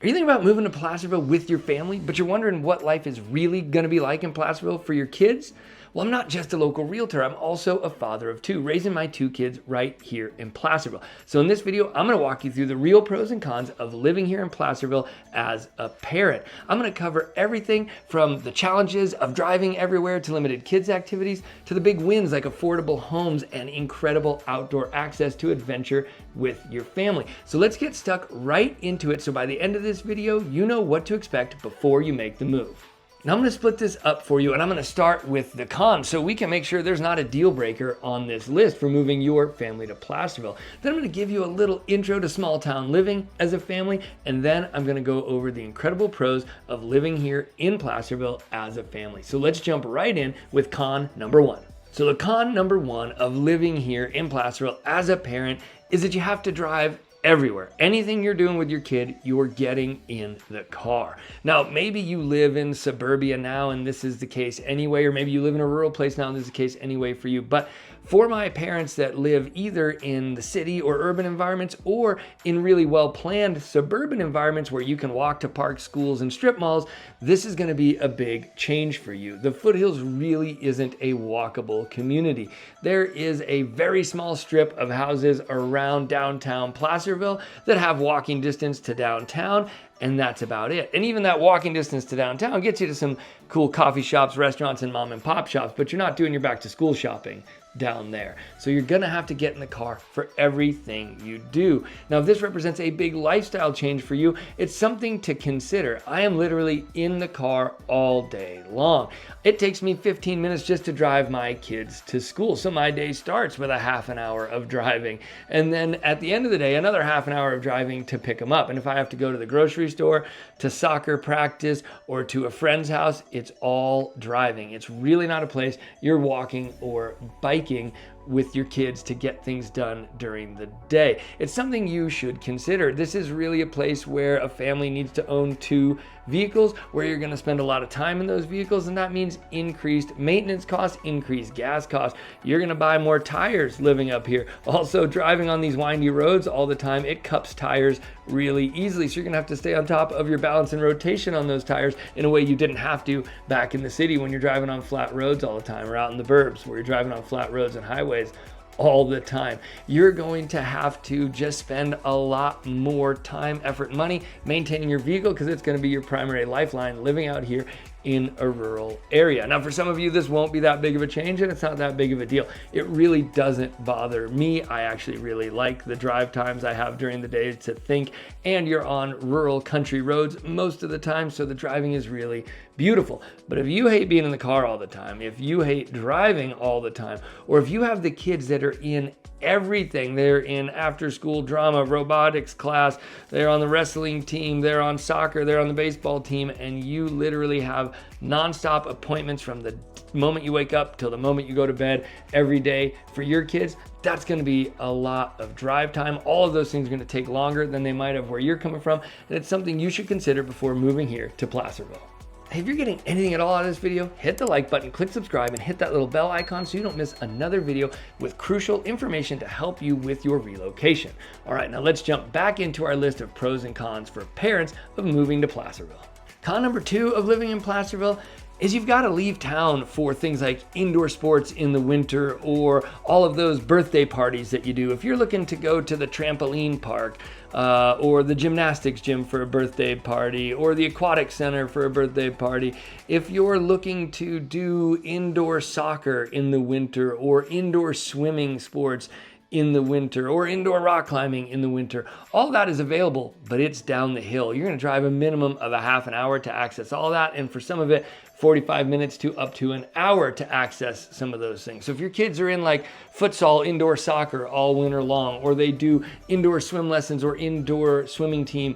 Are you thinking about moving to Placerville with your family, but you're wondering what life is really going to be like in Placerville for your kids? Well, I'm not just a local realtor. I'm also a father of two, raising my two kids right here in Placerville. So in this video, I'm going to walk you through the real pros and cons of living here in Placerville as a parent. I'm going to cover everything from the challenges of driving everywhere to limited kids activities to the big wins like affordable homes and incredible outdoor access to adventure with your family. So let's get stuck right into it. So by the end of this video, you know what to expect before you make the move. Now I'm going to split this up for you, and I'm going to start with the cons so we can make sure there's not a deal breaker on this list for moving your family to Placerville. Then I'm going to give you a little intro to small town living as a family, and then I'm going to go over the incredible pros of living here in Placerville as a family. So let's jump right in with con number one. So the con number one of living here in Placerville as a parent is that you have to drive everywhere. Anything you're doing with your kid, you're getting in the car. Now, maybe you live in suburbia now and this is the case anyway, or maybe you live in a rural place now and this is the case anyway for you. But for my parents that live either in the city or urban environments or in really well-planned suburban environments where you can walk to parks, schools, and strip malls, this is going to be a big change for you. The foothills really isn't a walkable community. There is a very small strip of houses around downtown Placerville that have walking distance to downtown, and that's about it. And even that walking distance to downtown gets you to some cool coffee shops, restaurants, and mom and pop shops, but you're not doing your back to school shopping down there. So you're gonna have to get in the car for everything you do. Now, if this represents a big lifestyle change for you, it's something to consider. I am literally in the car all day long. It takes me 15 minutes just to drive my kids to school. So my day starts with a half an hour of driving. And then at the end of the day, another half an hour of driving to pick them up. And if I have to go to the grocery store, to soccer practice, or to a friend's house, it's all driving. It's really not a place you're walking or biking with your kids to get things done during the day. It's something you should consider. This is really a place where a family needs to own two vehicles, where you're going to spend a lot of time in those vehicles, and that means increased maintenance costs, increased gas costs. You're going to buy more tires living up here. Also, driving on these windy roads all the time, it cups tires really easily, so you're going to have to stay on top of your balance and rotation on those tires in a way you didn't have to back in the city when you're driving on flat roads all the time, or out in the burbs where you're driving on flat roads and highways all the time. You're going to have to just spend a lot more time, effort, and money maintaining your vehicle because it's going to be your primary lifeline living out here in a rural area. Now, for some of you, this won't be that big of a change and it's not that big of a deal. It really doesn't bother me. I actually really like the drive times I have during the day to think, and you're on rural country roads most of the time, so the driving is really beautiful. But if you hate being in the car all the time, if you hate driving all the time, or if you have the kids that are in everything, they're in after school drama, robotics class, they're on the wrestling team, they're on soccer, they're on the baseball team, and you literally have nonstop appointments from the moment you wake up till the moment you go to bed every day for your kids, that's going to be a lot of drive time. All of those things are going to take longer than they might have where you're coming from, and it's something you should consider before moving here to Placerville. If you're getting anything at all out of this video, hit the like button, click subscribe, and hit that little bell icon so you don't miss another video with crucial information to help you with your relocation. All right, now let's jump back into our list of pros and cons for parents of moving to Placerville. Con number two of living in Placerville is you've got to leave town for things like indoor sports in the winter or all of those birthday parties that you do. If you're looking to go to the trampoline park or the gymnastics gym for a birthday party or the aquatic center for a birthday party, if you're looking to do indoor soccer in the winter or indoor swimming sports in the winter or indoor rock climbing in the winter, all that is available, but it's down the hill. You're going to drive a minimum of a half an hour to access all that, and for some of it 45 minutes to up to an hour to access some of those things. So if your kids are in like futsal, indoor soccer all winter long, or they do indoor swim lessons or indoor swimming team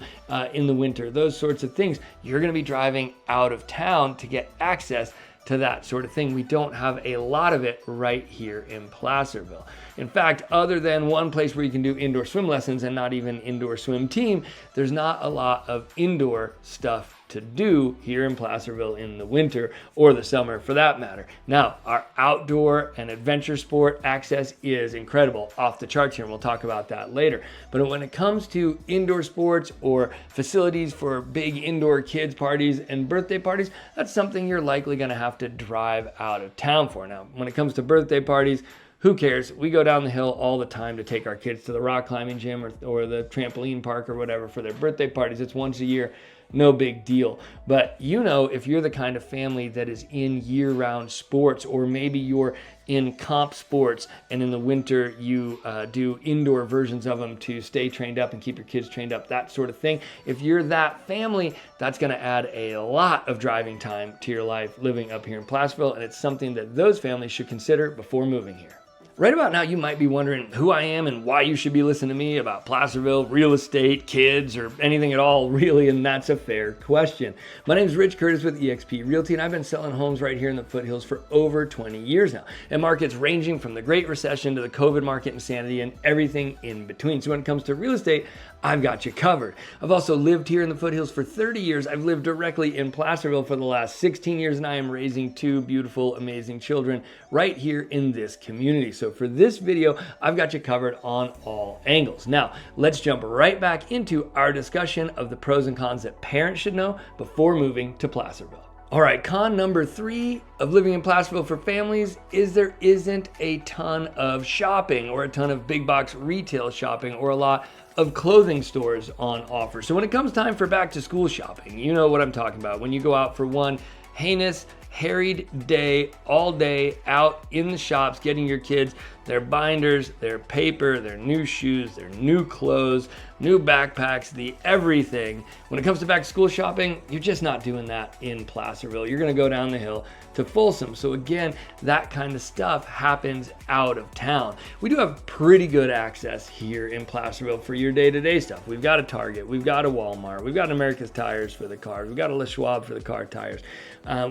in the winter, those sorts of things, you're going to be driving out of town to get access to that sort of thing. We don't have a lot of it right here in Placerville. In fact, other than one place where you can do indoor swim lessons and not even indoor swim team, there's not a lot of indoor stuff to do here in Placerville in the winter or the summer for that matter. Now, our outdoor and adventure sport access is incredible, off the charts here, and we'll talk about that later. But when it comes to indoor sports or facilities for big indoor kids parties and birthday parties, that's something you're likely going to have to drive out of town for. Now, when it comes to birthday parties, who cares? We go down the hill all the time to take our kids to the rock climbing gym or the trampoline park or whatever for their birthday parties. It's once a year. No big deal. But if you're the kind of family that is in year-round sports, or maybe you're in comp sports and in the winter you do indoor versions of them to stay trained up and keep your kids trained up, that sort of thing. If you're that family, that's going to add a lot of driving time to your life living up here in Placerville, and it's something that those families should consider before moving here. Right about now, you might be wondering who I am and why you should be listening to me about Placerville, real estate, kids, or anything at all, really, and that's a fair question. My name is Rich Curtis with EXP Realty, and I've been selling homes right here in the foothills for over 20 years now, in markets ranging from the Great Recession to the COVID market insanity and everything in between. So when it comes to real estate, I've got you covered. I've also lived here in the foothills for 30 years. I've lived directly in Placerville for the last 16 years, and I am raising two beautiful, amazing children right here in this community. So for this video, I've got you covered on all angles. Now, let's jump right back into our discussion of the pros and cons that parents should know before moving to Placerville. All right, con number 3 of living in Placerville for families is there isn't a ton of shopping or a ton of big box retail shopping or a lot of clothing stores on offer. So when it comes time for back to school shopping, you know what I'm talking about. When you go out for one heinous, harried day, all day out in the shops, getting your kids their binders, their paper, their new shoes, their new clothes, new backpacks, the everything. When it comes to back to school shopping, you're just not doing that in Placerville. You're gonna go down the hill to Folsom. So again, that kind of stuff happens out of town. We do have pretty good access here in Placerville for your day-to-day stuff. We've got a Target, we've got a Walmart, we've got America's Tires for the cars, we've got a La Schwab for the car tires.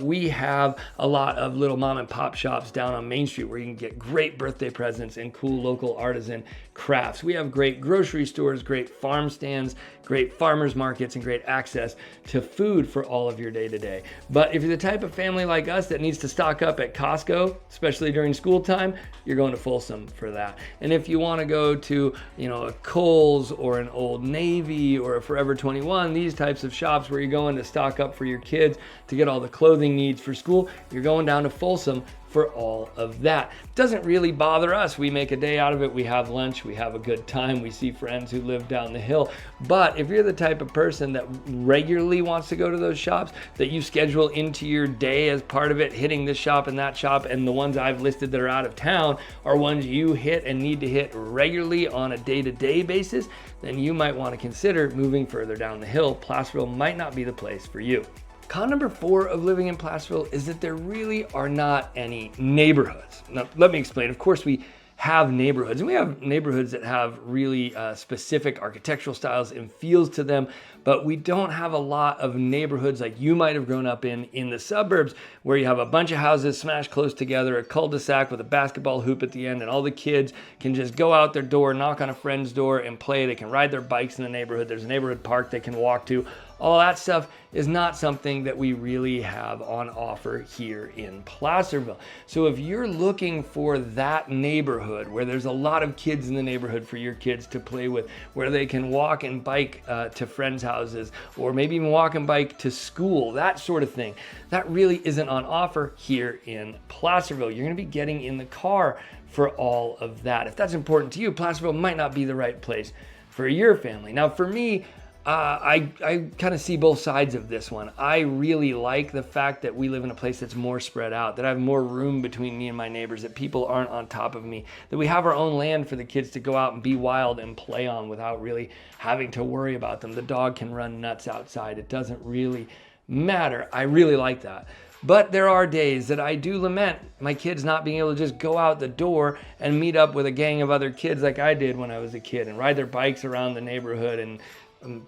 We have a lot of little mom and pop shops down on Main Street where you can get great birthday presents and cool local artisan crafts. We have great grocery stores, great farm stands, great farmers markets, and great access to food for all of your day-to-day. But if you're the type of family like us that needs to stock up at Costco, especially during school time, you're going to Folsom for that. And if you want to go to, a Kohl's or an Old Navy or a Forever 21, these types of shops where you're going to stock up for your kids to get all the clothing needs for school, you're going down to Folsom for all of that. Doesn't really bother us. We make a day out of it. We have lunch. We have a good time. We see friends who live down the hill. But if you're the type of person that regularly wants to go to those shops, that you schedule into your day as part of it, hitting this shop and that shop, and the ones I've listed that are out of town are ones you hit and need to hit regularly on a day-to-day basis, then you might want to consider moving further down the hill. Placerville might not be the place for you. Con number 4 of living in Placerville is that there really are not any neighborhoods. Now, let me explain. Of course, we have neighborhoods, and we have neighborhoods that have really specific architectural styles and feels to them, but we don't have a lot of neighborhoods like you might have grown up in the suburbs, where you have a bunch of houses smashed close together, a cul-de-sac with a basketball hoop at the end, and all the kids can just go out their door, knock on a friend's door, and play. They can ride their bikes in the neighborhood. There's a neighborhood park they can walk to. All that stuff is not something that we really have on offer here in Placerville. So if you're looking for that neighborhood where there's a lot of kids in the neighborhood for your kids to play with, where they can walk and bike to friends' houses, or maybe even walk and bike to school, that sort of thing, that really isn't on offer here in Placerville. You're gonna be getting in the car for all of that. If that's important to you, Placerville might not be the right place for your family. Now, for me, I kind of see both sides of this one. I really like the fact that we live in a place that's more spread out, that I have more room between me and my neighbors, that people aren't on top of me, that we have our own land for the kids to go out and be wild and play on without really having to worry about them. The dog can run nuts outside. It doesn't really matter. I really like that. But there are days that I do lament my kids not being able to just go out the door and meet up with a gang of other kids like I did when I was a kid and ride their bikes around the neighborhood and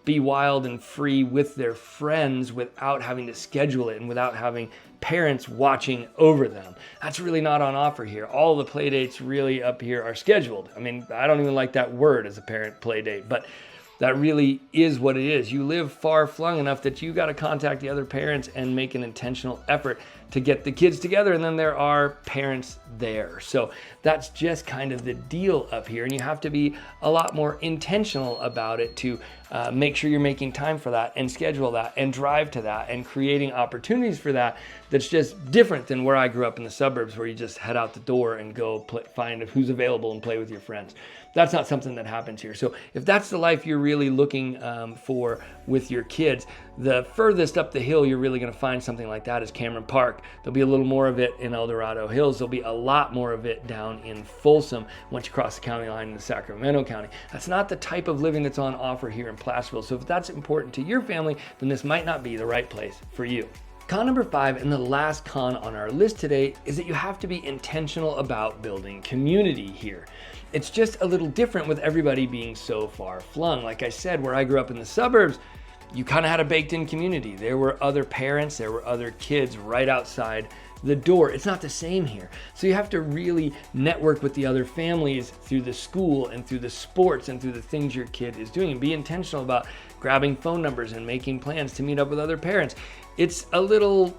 be wild and free with their friends without having to schedule it and without having parents watching over them. That's really not on offer here. All the play dates really up here are scheduled. I mean, I don't even like that word as a parent, play date, but that really is what it is. You live far flung enough that you got to contact the other parents and make an intentional effort to get the kids together, and then there are parents there. So that's just kind of the deal up here, and you have to be a lot more intentional about it to make sure you're making time for that and schedule that and drive to that and creating opportunities for that. That's just different than where I grew up in the suburbs, where you just head out the door and go find who's available and play with your friends. That's not something that happens here. So if that's the life you're really looking for with your kids, the furthest up the hill you're really going to find something like that is Cameron Park. There'll be a little more of it in El Dorado Hills. There'll be a lot more of it down in Folsom once you cross the county line into Sacramento County. That's not the type of living that's on offer here in Placerville. So if that's important to your family, then this might not be the right place for you. Con number 5, and the last con on our list today, is that you have to be intentional about building community here. It's just a little different with everybody being so far flung. Like I said, where I grew up in the suburbs, you kind of had a baked in community. There were other parents, there were other kids right outside the door. It's not the same here. So you have to really network with the other families through the school and through the sports and through the things your kid is doing, and be intentional about grabbing phone numbers and making plans to meet up with other parents. It's a little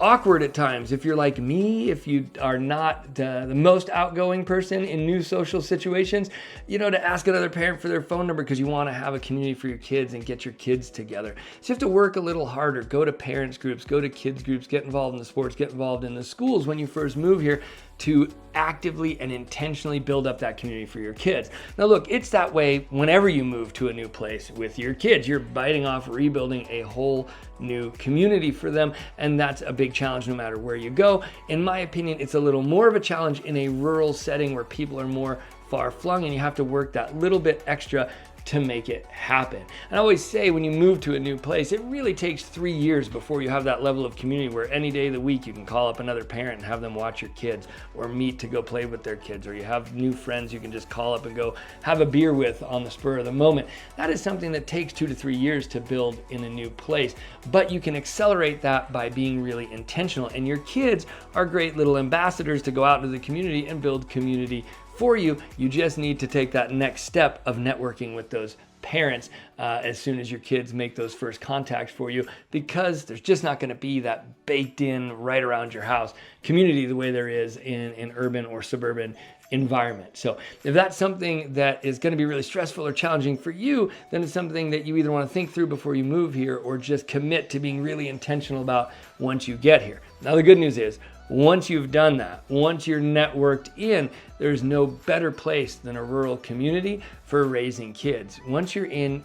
awkward at times if you're like me, if you are not the most outgoing person in new social situations, to ask another parent for their phone number because you want to have a community for your kids and get your kids together. So you have to work a little harder. Go to parents groups, go to kids groups, get involved in the sports, get involved in the schools when you first move here to actively and intentionally build up that community for your kids. Now look, it's that way whenever you move to a new place with your kids. You're biting off rebuilding a whole new community for them, and that's a big challenge no matter where you go. In my opinion, it's a little more of a challenge in a rural setting where people are more far flung and you have to work that little bit extra to make it happen. And I always say when you move to a new place, it really takes 3 years before you have that level of community where any day of the week you can call up another parent and have them watch your kids or meet to go play with their kids, or you have new friends you can just call up and go have a beer with on the spur of the moment. That is something that takes 2 to 3 years to build in a new place, but you can accelerate that by being really intentional, and your kids are great little ambassadors to go out into the community and build community for you. You just need to take that next step of networking with those parents as soon as your kids make those first contacts for you, because there's just not going to be that baked in right around your house community the way there is in an urban or suburban environment. So if that's something that is going to be really stressful or challenging for you, then it's something that you either want to think through before you move here or just commit to being really intentional about once you get here. Now the good news is, once you've done that, once you're networked in, there's no better place than a rural community for raising kids. Once you're in,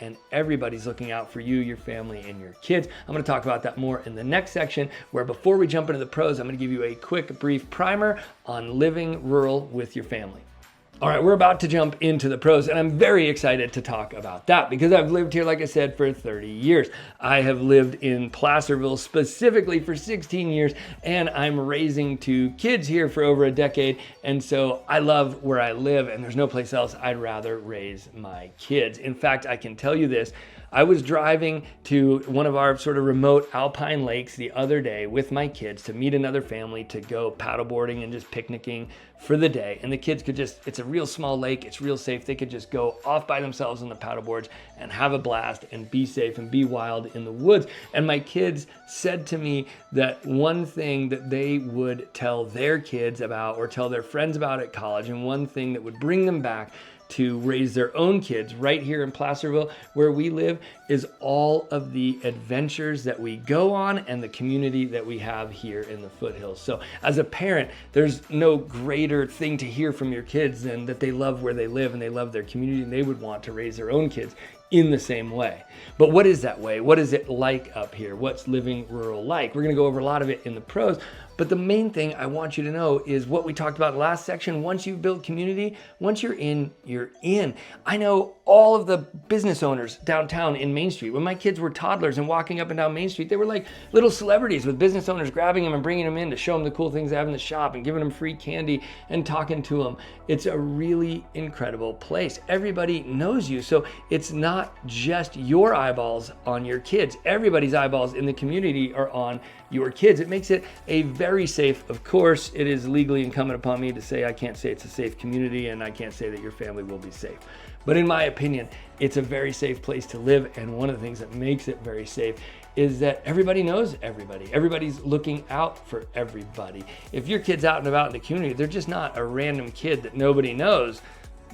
and everybody's looking out for you, your family, and your kids. I'm going to talk about that more in the next section, where before we jump into the pros, I'm going to give you a quick, brief primer on living rural with your family. All right, we're about to jump into the pros, and I'm very excited to talk about that because I've lived here, like I said, for 30 years. I have lived in Placerville specifically for 16 years, and I'm raising 2 kids here for over a decade, and so I love where I live, and there's no place else I'd rather raise my kids. In fact, I can tell you this. I was driving to one of our sort of remote alpine lakes the other day with my kids to meet another family to go paddleboarding and just picnicking for the day. And the kids could just, it's a real small lake, it's real safe. They could just go off by themselves on the paddleboards and have a blast and be safe and be wild in the woods. And my kids said to me that one thing that they would tell their kids about or tell their friends about at college, and one thing that would bring them back to raise their own kids right here in Placerville where we live, is all of the adventures that we go on and the community that we have here in the foothills. So as a parent, there's no greater thing to hear from your kids than that they love where they live and they love their community and they would want to raise their own kids in the same way. But what is that way? What is it like up here? What's living rural like? We're going to go over a lot of it in the pros, But the main thing I want you to know is what we talked about in the last section. Once you've built community, once you're in, you're in. I know all of the business owners downtown in Main Street. When my kids were toddlers and walking up and down Main Street, they were like little celebrities, with business owners grabbing them and bringing them in to show them the cool things they have in the shop and giving them free candy and talking to them. It's a really incredible place. Everybody knows you. So it's not just your eyeballs on your kids. Everybody's eyeballs in the community are on your kids. It makes it a very safe, of course, it is legally incumbent upon me to say I can't say it's a safe community, and I can't say that your family will be safe. But in my opinion, it's a very safe place to live. And one of the things that makes it very safe is that everybody knows everybody. Everybody's looking out for everybody. If your kid's out and about in the community, they're just not a random kid that nobody knows.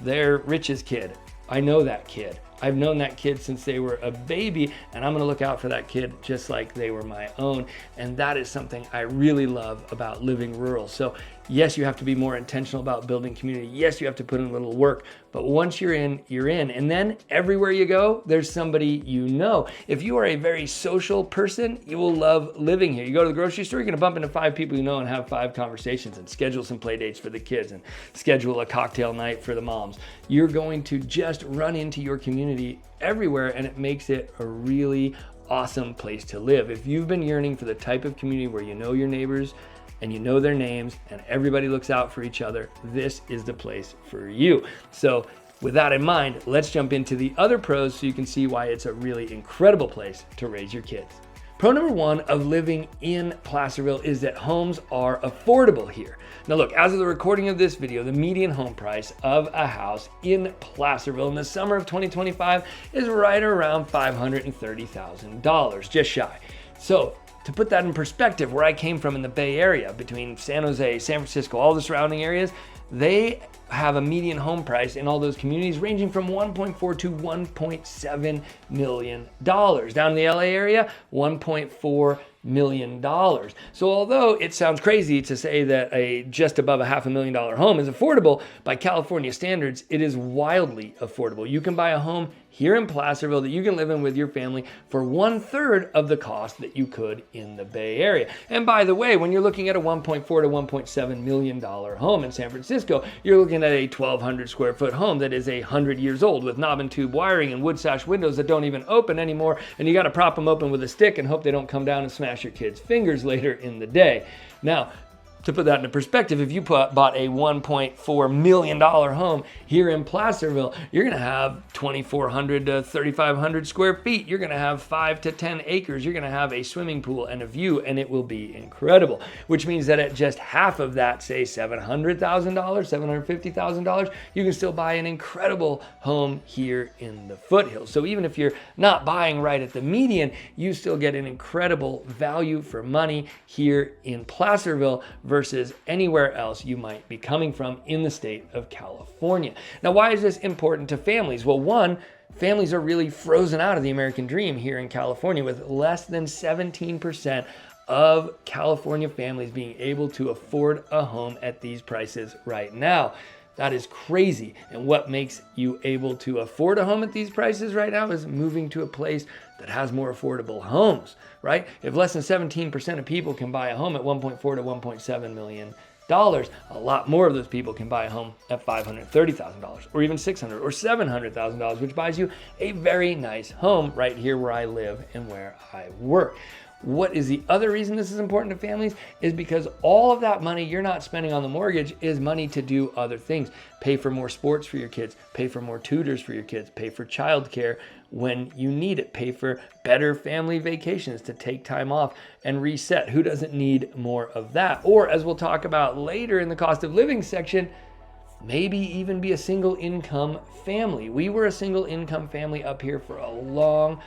They're Rich's kid. I know that kid. I've known that kid since they were a baby, and I'm gonna look out for that kid just like they were my own. And that is something I really love about living rural. So yes, you have to be more intentional about building community. Yes, you have to put in a little work, but once you're in, you're in. And then everywhere you go, there's somebody you know. If you are a very social person, you will love living here. You go to the grocery store, you're gonna bump into 5 people you know and have 5 conversations and schedule some play dates for the kids and schedule a cocktail night for the moms. You're going to just run into your community everywhere, and it makes it a really awesome place to live. If you've been yearning for the type of community where you know your neighbors and you know their names and everybody looks out for each other, this is the place for you. So with that in mind, let's jump into the other pros so you can see why it's a really incredible place to raise your kids. Pro number 1 of living in Placerville is that homes are affordable here. Now look, as of the recording of this video, the median home price of a house in Placerville in the summer of 2025 is right around $530,000, just shy. So to put that in perspective, where I came from in the Bay Area, between San Jose, San Francisco, all the surrounding areas, they have a median home price in all those communities ranging from $1.4 to $1.7 million. Down in the LA area, $1.4 million. So although it sounds crazy to say that a just above a $500,000 home is affordable, by California standards, it is wildly affordable. You can buy a home here in Placerville that you can live in with your family for 1/3 of the cost that you could in the Bay Area. And by the way, when you're looking at a $1.4 to $1.7 million home in San Francisco, you're looking at a 1,200 square foot home that is 100 years old with knob and tube wiring and wood sash windows that don't even open anymore. And you got to prop them open with a stick and hope they don't come down and smash your kids' fingers later in the day. Now, to put that into perspective, if you bought a $1.4 million home here in Placerville, you're going to have 2,400 to 3,500 square feet. You're going to have 5 to 10 acres. You're going to have a swimming pool and a view, and it will be incredible. Which means that at just half of that, say $700,000, $750,000, you can still buy an incredible home here in the foothills. So even if you're not buying right at the median, you still get an incredible value for money here in Placerville versus anywhere else you might be coming from in the state of California. Now, why is this important to families? Well, one, families are really frozen out of the American dream here in California, with less than 17% of California families being able to afford a home at these prices right now. That is crazy. And what makes you able to afford a home at these prices right now is moving to a place that has more affordable homes, right? If less than 17% of people can buy a home at $1.4 to $1.7 million, a lot more of those people can buy a home at $530,000 or even $600,000 or $700,000, which buys you a very nice home right here where I live and where I work. What is the other reason this is important to families is because all of that money you're not spending on the mortgage is money to do other things. Pay for more sports for your kids, pay for more tutors for your kids, pay for childcare when you need it, pay for better family vacations to take time off and reset. Who doesn't need more of that? Or as we'll talk about later in the cost of living section, maybe even be a single income family. We were a single income family up here for a long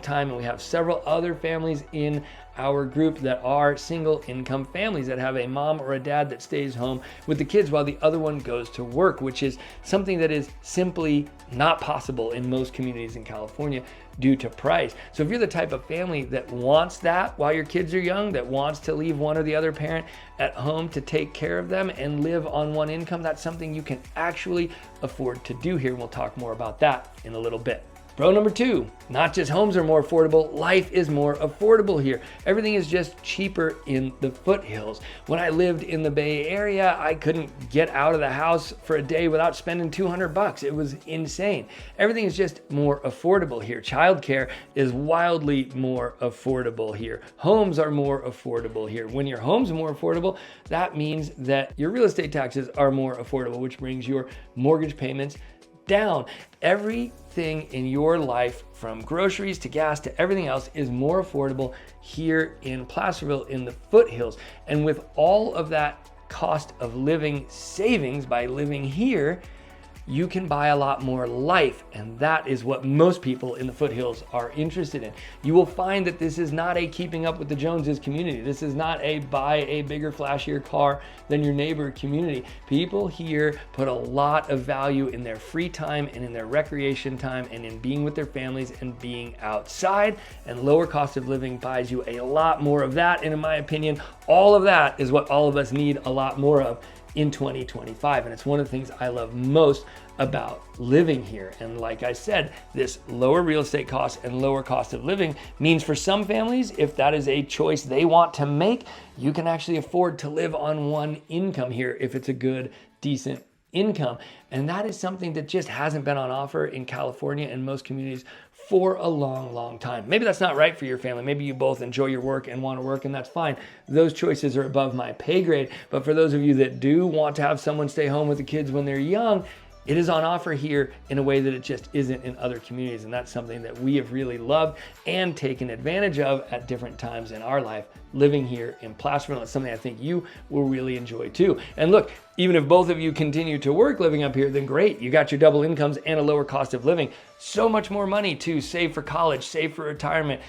time, and we have several other families in our group that are single income families that have a mom or a dad that stays home with the kids while the other one goes to work, which is something that is simply not possible in most communities in California due to price. So if you're the type of family that wants that while your kids are young, that wants to leave one or the other parent at home to take care of them and live on one income, that's something you can actually afford to do here. And we'll talk more about that in a little bit. Pro number 2, not just homes are more affordable, life is more affordable here. Everything is just cheaper in the foothills. When I lived in the Bay Area, I couldn't get out of the house for a day without spending $200. It was insane. Everything is just more affordable here. Childcare is wildly more affordable here. Homes are more affordable here. When your home's more affordable, that means that your real estate taxes are more affordable, which brings your mortgage payments down. Everything in your life, from groceries to gas to everything else, is more affordable here in Placerville in the foothills. And with all of that cost of living savings by living here, you can buy a lot more life, and that is what most people in the foothills are interested in. You will find that this is not a keeping up with the Joneses community. This is not a buy a bigger, flashier car than your neighbor community. People here put a lot of value in their free time and in their recreation time and in being with their families and being outside, and lower cost of living buys you a lot more of that. And in my opinion, all of that is what all of us need a lot more of in 2025. And it's one of the things I love most about living here. And like I said, this lower real estate costs and lower cost of living means for some families, if that is a choice they want to make, you can actually afford to live on one income here if it's a good, decent income. And that is something that just hasn't been on offer in California and most communities for a long, long time. Maybe that's not right for your family. Maybe you both enjoy your work and want to work, and that's fine. Those choices are above my pay grade. But for those of you that do want to have someone stay home with the kids when they're young, it is on offer here in a way that it just isn't in other communities. And that's something that we have really loved and taken advantage of at different times in our life, living here in Placerville. It's something I think you will really enjoy too. And look, even if both of you continue to work living up here, then great. You got your double incomes and a lower cost of living. So much more money to save for college, save for retirement,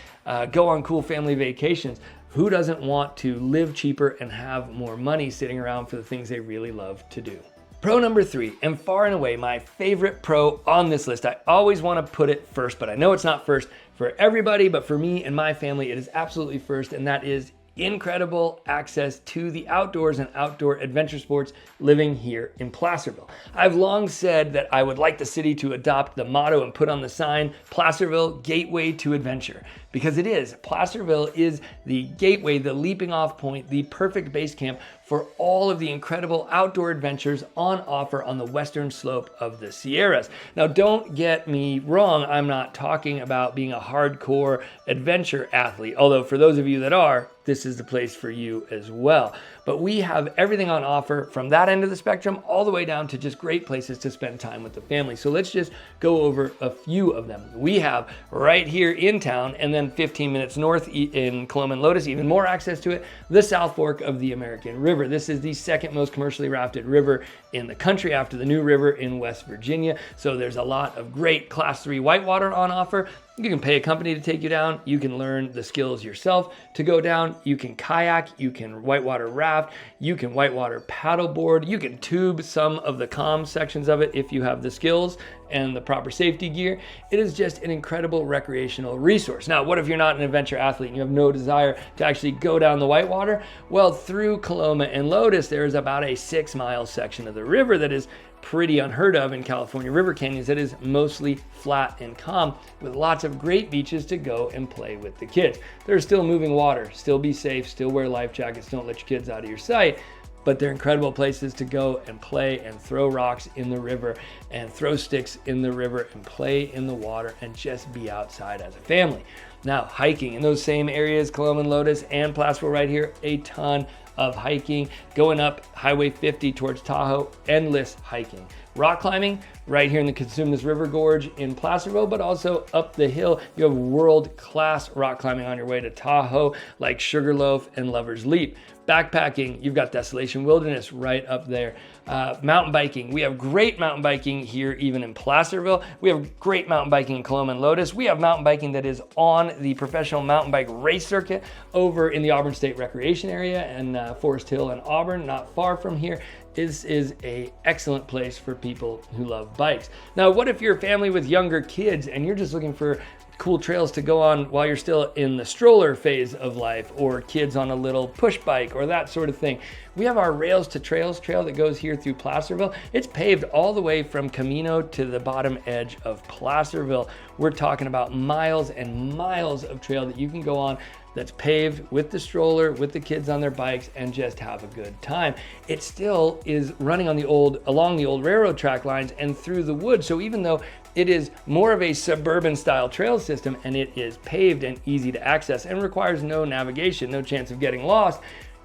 go on cool family vacations. Who doesn't want to live cheaper and have more money sitting around for the things they really love to do? Pro number 3, and far and away my favorite pro on this list. I always want to put it first, but I know it's not first for everybody, but for me and my family, it is absolutely first, and that is incredible access to the outdoors and outdoor adventure sports living here in Placerville. I've long said that I would like the city to adopt the motto and put on the sign, Placerville, Gateway to Adventure. Because it is. Placerville is the gateway, the leaping off point, the perfect base camp for all of the incredible outdoor adventures on offer on the western slope of the Sierras. Now, don't get me wrong, I'm not talking about being a hardcore adventure athlete, although for those of you that are, this is the place for you as well. But we have everything on offer from that end of the spectrum all the way down to just great places to spend time with the family. So let's just go over a few of them. We have right here in town, and then 15 minutes north in Coloma and Lotus, even more access to it, the South Fork of the American River. This is the second most commercially rafted river in the country after the New River in West Virginia. So there's a lot of great Class 3 whitewater on offer. You can pay a company to take you down. You can learn the skills yourself to go down. You can kayak, you can whitewater raft, you can whitewater paddleboard, you can tube some of the calm sections of it if you have the skills and the proper safety gear. It is just an incredible recreational resource. Now, what if you're not an adventure athlete and you have no desire to actually go down the whitewater? Well, through Coloma and Lotus, there is about a 6-mile section of the river that is pretty unheard of in California river canyons that is mostly flat and calm with lots of great beaches to go and play with the kids. There's still moving water, still be safe, still wear life jackets, don't let your kids out of your sight, but they're incredible places to go and play and throw rocks in the river and throw sticks in the river and play in the water and just be outside as a family. Now, hiking in those same areas, Coloma and Lotus and Placerville right here, a ton of hiking. Going up Highway 50 towards Tahoe, endless hiking. Rock climbing right here in the Cosumnes River Gorge in Placerville, but also up the hill. You have world-class rock climbing on your way to Tahoe, like Sugarloaf and Lover's Leap. Backpacking, you've got Desolation Wilderness right up there. Mountain biking, we have great mountain biking here even in Placerville. We have great mountain biking in Coloma and Lotus. We have mountain biking that is on the professional mountain bike race circuit over in the Auburn State Recreation Area and Forest Hill and Auburn, not far from here. This is an excellent place for people who love bikes. Now, what if you're a family with younger kids and you're just looking for cool trails to go on while you're still in the stroller phase of life, or kids on a little push bike or that sort of thing? We have our Rails to Trails trail that goes here through Placerville. It's paved all the way from Camino to the bottom edge of Placerville we're talking about miles and miles of trail that you can go on that's paved with the stroller, with the kids on their bikes, and just have a good time. It still is running on along the old railroad track lines and through the woods. So even though it is more of a suburban style trail system and it is paved and easy to access and requires no navigation, no chance of getting lost,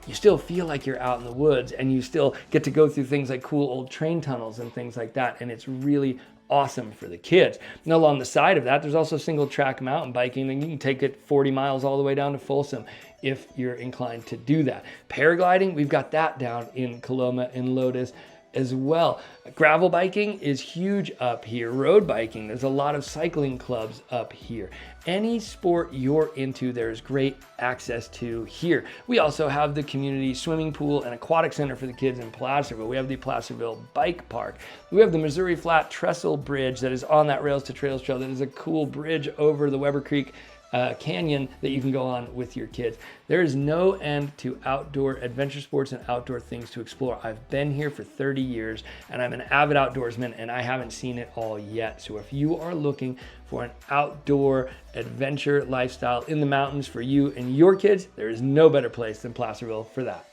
you still feel like you're out in the woods, and you still get to go through things like cool old train tunnels and things like that. And it's really awesome for the kids. Now, along the side of that, there's also single track mountain biking, and you can take it 40 miles all the way down to Folsom if you're inclined to do that. Paragliding, we've got that down in Coloma and Lotus as well. Gravel biking is huge up here. Road biking, there's a lot of cycling clubs up here. Any sport you're into, there's great access to here. We also have the community swimming pool and aquatic center for the kids in Placerville. We have the Placerville Bike Park. We have the Missouri Flat Trestle Bridge that is on that Rails to Trails trail. That is a cool bridge over the Weber Creek canyon that you can go on with your kids. There is no end to outdoor adventure sports and outdoor things to explore. I've been here for 30 years and I'm an avid outdoorsman, and I haven't seen it all yet. So if you are looking for an outdoor adventure lifestyle in the mountains for you and your kids, there is no better place than Placerville for that.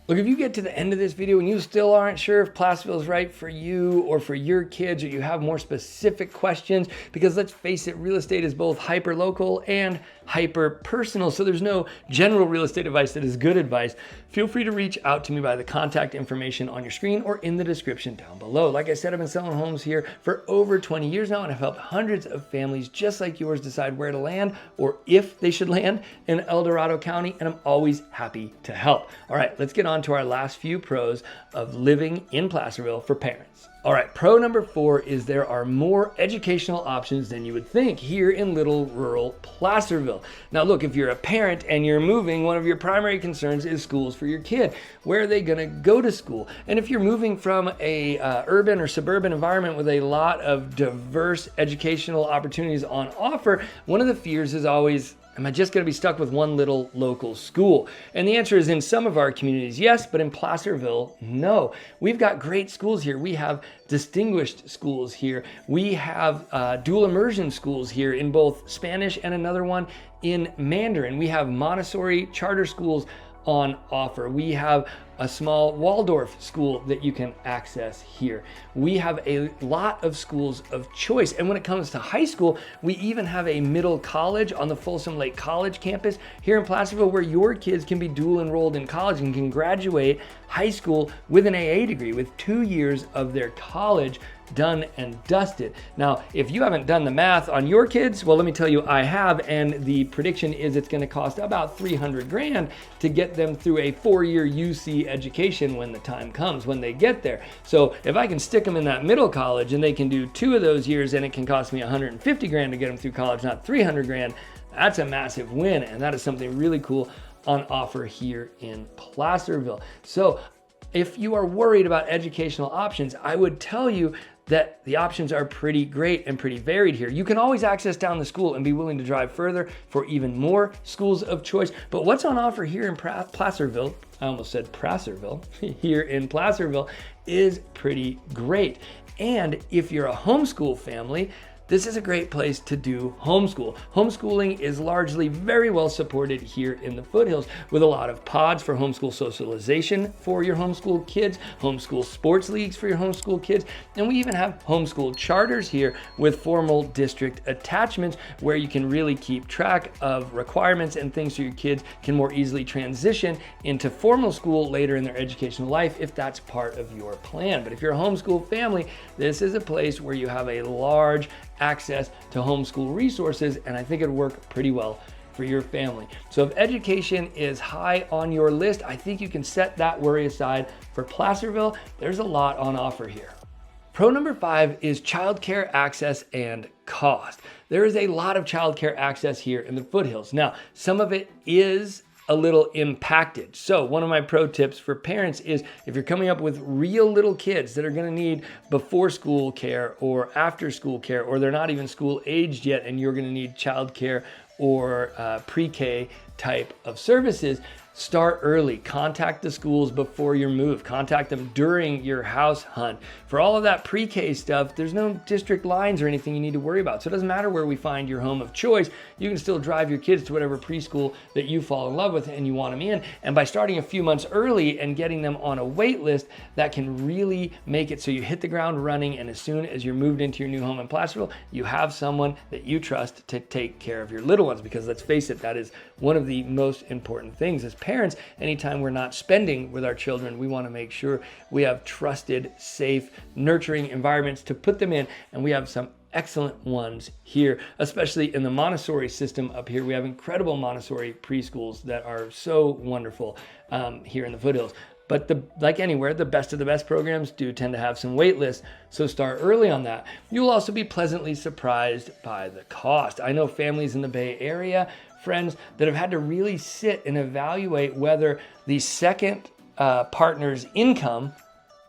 Look, if you get to the end of this video and you still aren't sure if Placerville is right for you or for your kids, or you have more specific questions, because let's face it, real estate is both hyper local and hyper personal. So there's no general real estate advice that is good advice. Feel free to reach out to me by the contact information on your screen or in the description down below. Like I said, I've been selling homes here for over 20 years now, and I've helped hundreds of families just like yours decide where to land or if they should land in El Dorado County, and I'm always happy to help. All right, let's get on to our last few pros of living in Placerville for parents. All right, pro number 4 is there are more educational options than you would think here in little rural Placerville. Now look, if you're a parent and you're moving, one of your primary concerns is schools for your kid. Where are they gonna go to school? And if you're moving from a urban or suburban environment with a lot of diverse educational opportunities on offer, one of the fears is always, am I just going to be stuck with one little local school? And the answer is, in some of our communities, yes, but in Placerville, no. We've got great schools here. We have distinguished schools here. We have dual immersion schools here in both Spanish and another one in Mandarin. We have Montessori charter schools on offer. We have a small Waldorf school that you can access here. We have a lot of schools of choice. And when it comes to high school, we even have a middle college on the Folsom Lake College campus here in Placerville, where your kids can be dual enrolled in college and can graduate high school with an AA degree, with 2 years of their college done and dusted. Now, if you haven't done the math on your kids, well, let me tell you, I have, and the prediction is it's gonna cost about 300 grand to get them through a 4-year UC education when the time comes, when they get there. So if I can stick them in that middle college and they can do 2 of those years, and it can cost me 150 grand to get them through college, not 300 grand, that's a massive win. And that is something really cool on offer here in Placerville. So if you are worried about educational options, I would tell you that the options are pretty great and pretty varied here. You can always access down the school and be willing to drive further for even more schools of choice. But what's on offer here in Placerville, I almost said Placerville, here in Placerville, is pretty great. And if you're a homeschool family, this is a great place to do homeschool. Homeschooling is largely very well supported here in the foothills, with a lot of pods for homeschool socialization for your homeschool kids, homeschool sports leagues for your homeschool kids, and we even have homeschool charters here with formal district attachments where you can really keep track of requirements and things so your kids can more easily transition into formal school later in their educational life if that's part of your plan. But if you're a homeschool family, this is a place where you have a large access to homeschool resources, and I think it'd work pretty well for your family. So if education is high on your list, I think you can set that worry aside. For Placerville, there's a lot on offer here. Pro number 5 is childcare access and cost. There is a lot of childcare access here in the foothills. Now, some of it is a little impacted. So one of my pro tips for parents is, if you're coming up with real little kids that are going to need before school care or after school care, or they're not even school aged yet and you're going to need childcare or pre-K type of services, Start early. Contact the schools before your move. Contact them during your house hunt. For all of that pre-K stuff, there's no district lines or anything you need to worry about. So it doesn't matter where we find your home of choice. You can still drive your kids to whatever preschool that you fall in love with and you want them in. And by starting a few months early and getting them on a wait list, that can really make it so you hit the ground running. And as soon as you're moved into your new home in Placerville, you have someone that you trust to take care of your little ones. Because let's face it, that is one of the most important things as parents. Anytime we're not spending with our children, we want to make sure we have trusted, safe, nurturing environments to put them in. And we have some excellent ones here, especially in the Montessori system up here. We have incredible Montessori preschools that are so wonderful here in the foothills. But like anywhere, the best of the best programs do tend to have some wait lists, so start early on that. You'll also be pleasantly surprised by the cost. I know families in the Bay Area, friends that have had to really sit and evaluate whether the second partner's income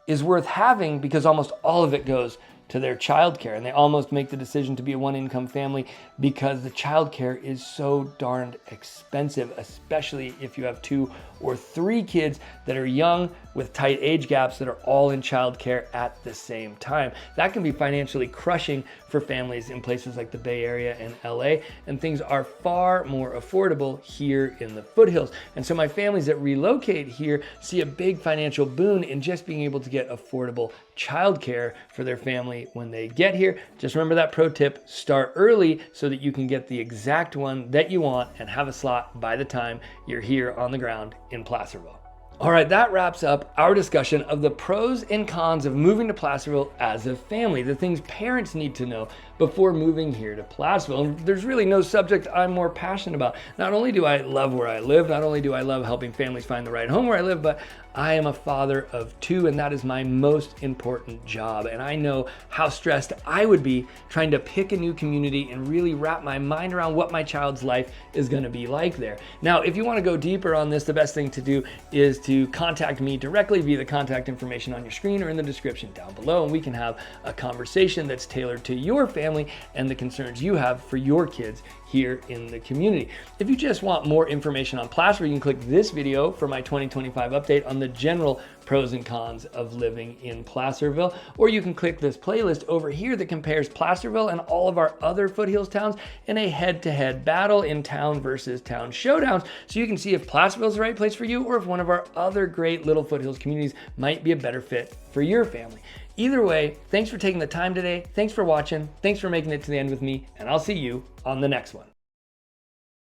is worth having, because almost all of it goes to their childcare, and they almost make the decision to be a one-income family because the childcare is so darned expensive, especially if you have 2 or 3 kids that are young with tight age gaps that are all in childcare at the same time. That can be financially crushing for families in places like the Bay Area and LA, and things are far more affordable here in the foothills. And so my families that relocate here see a big financial boon in just being able to get affordable childcare for their family when they get here. Just remember that pro tip: start early so that you can get the exact one that you want and have a slot by the time you're here on the ground in Placerville. All right, that wraps up our discussion of the pros and cons of moving to Placerville as a family, the things parents need to know before moving here to Placerville. And there's really no subject I'm more passionate about. Not only do I love where I live, not only do I love helping families find the right home where I live, but I am a father of 2, and that is my most important job. And I know how stressed I would be trying to pick a new community and really wrap my mind around what my child's life is going to be like there. Now, if you want to go deeper on this, the best thing to do is to contact me directly via the contact information on your screen or in the description down below, and we can have a conversation that's tailored to your family and the concerns you have for your kids here in the community. If you just want more information on Placerville, you can click this video for my 2025 update on the general pros and cons of living in Placerville, or you can click this playlist over here that compares Placerville and all of our other foothills towns in a head-to-head battle in town versus town showdowns, so you can see if Placerville is the right place for you or if one of our other great little foothills communities might be a better fit for your family. Either way, thanks for taking the time today. Thanks for watching. Thanks for making it to the end with me, and I'll see you on the next one.